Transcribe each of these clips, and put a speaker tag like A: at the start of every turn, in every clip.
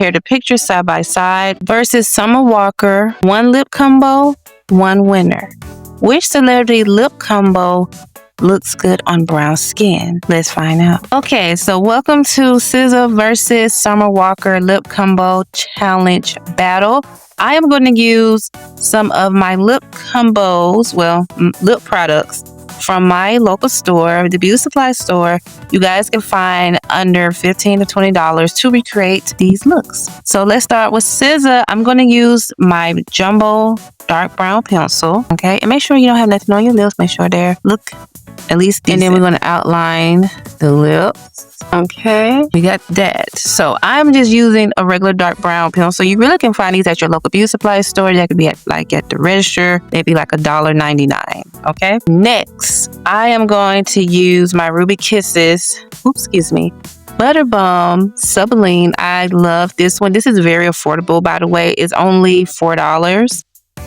A: Compare the pictures side by side versus Summer Walker. One lip combo, one winner. Which celebrity lip combo looks good on brown skin? Let's find out. Okay, so welcome to SZA versus Summer Walker Lip Combo Challenge Battle. I am going to use some of my lip combos, well, lip products from my local store, the beauty supply store. You guys can find under $15 to $20 to recreate these looks. So let's start with SZA. I'm going to use my jumbo dark brown pencil, okay? And make sure you don't have nothing on your lips. Make sure they look at least decent. And then we're going to outline the lips. Okay, we got that. So I'm just using a regular dark brown pencil. You really can find these at your local beauty supply store. That could be at the register. Maybe like $1.99. Okay. Next, I am going to use my Ruby Kisses. Butter Balm Sublime. I love this one. This is very affordable, by the way. It's only $4.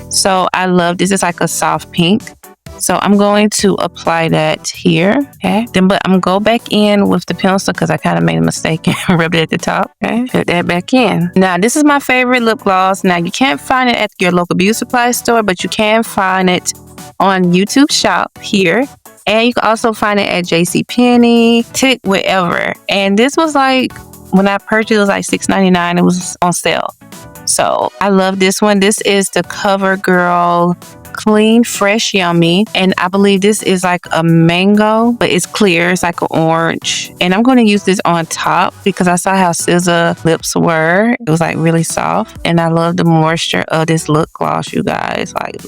A: So I love this. It's like a soft pink. So I'm going to apply that here, okay? But I'm going to go back in with the pencil because I kind of made a mistake and rubbed it at the top, okay? Put that back in. Now, this is my favorite lip gloss. Now, you can't find it at your local beauty supply store, but you can find it on YouTube Shop here. And you can also find it at JCPenney, Tick, wherever. And this was like, when I purchased, it was like $6.99. It was on sale. So I love this one. This is the CoverGirl Clean Fresh Yummy, and I believe this is like a mango, but it's clear. It's like an orange, and I'm going to use this on top because I saw how SZA lips were. It was like really soft, and I love the moisture of this lip gloss, you guys. Like,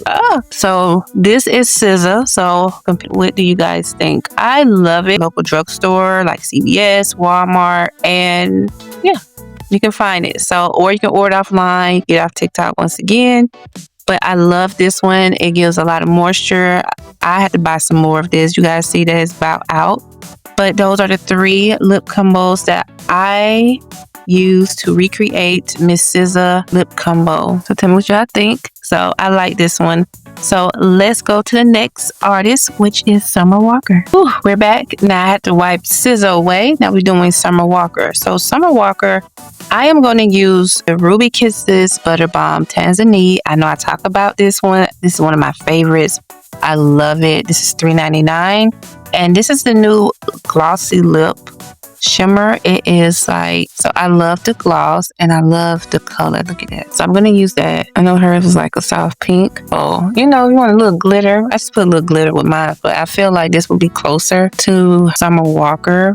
A: so this is SZA. So what do you guys think? I love it. Local drugstore like CVS, Walmart, and yeah, you can find it. So, or you can order offline, get off TikTok once again. But I love this one. It gives a lot of moisture. I had to buy some more of this. You guys see that it's about out. But those are the 3 lip combos that I use to recreate Miss SZA lip combo. So tell me what y'all think. So I like this one. So let's go to the next artist, which is Summer Walker. Whew, we're back. Now I had to wipe SZA away. Now we're doing Summer Walker. So Summer Walker, I am going to use the Ruby Kisses Butter Balm Tanzania. I know I talk about this one. This is one of my favorites. I love it. This is $3.99. And this is the new Glossy Lip Shimmer. It is like, so I love the gloss and I love the color. Look at that. So I'm going to use that. I know hers is like a soft pink. Oh, you know, you want a little glitter. I just put a little glitter with mine, but I feel like this would be closer to Summer Walker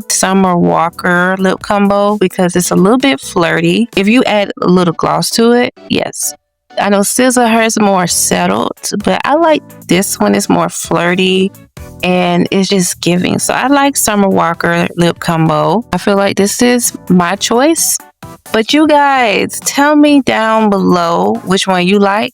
A: lip combo because it's a little bit flirty. If you add a little gloss to it, yes. I know SZA, hers more settled, but I like this one. It's more flirty and it's just giving. So I like Summer Walker lip combo. I feel like this is my choice. But you guys, tell me down below which one you like.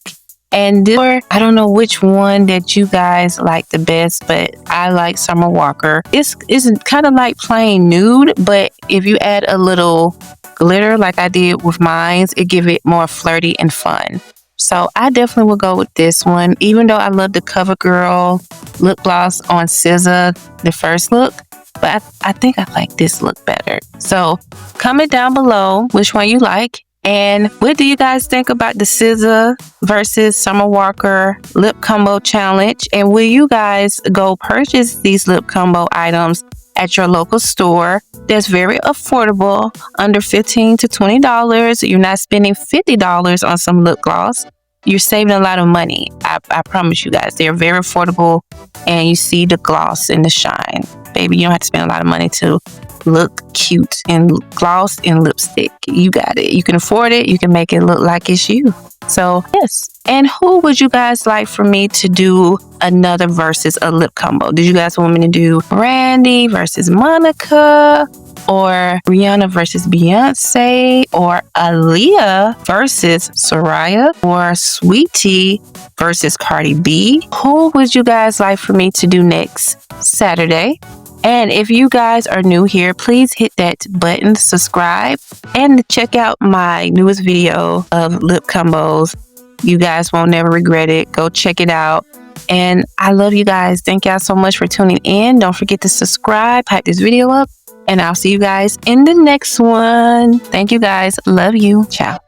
A: And this, I don't know which one that you guys like the best, but I like Summer Walker. It's kind of like plain nude, but if you add a little glitter like I did with mine, it give it more flirty and fun. So I definitely will go with this one, even though I love the CoverGirl lip gloss on SZA, the first look. But I think I like this look better. So comment down below which one you like. And what do you guys think about the SZA versus Summer Walker lip combo challenge? And will you guys go purchase these lip combo items at your local store? That's very affordable, under $15 to $20. You're not spending $50 on some lip gloss. You're saving a lot of money. I promise you guys, they're very affordable, and you see the gloss and the shine. Baby, you don't have to spend a lot of money to look cute and gloss and lipstick. You got it. You can afford it. You can make it look like it's you. So yes. And who would you guys like for me to do another versus a lip combo? Did you guys want me to do Brandy versus Monica, or Rihanna versus Beyonce, or Aaliyah versus Soraya, or Sweetie versus Cardi B? Who would you guys like for me to do next Saturday? And if you guys are new here, please hit that button, subscribe, and check out my newest video of lip combos. You guys won't never regret it. Go check it out. And I love you guys. Thank y'all so much for tuning in. Don't forget to subscribe, hype this video up, And I'll see you guys in the next one. Thank you guys. Love you. Ciao.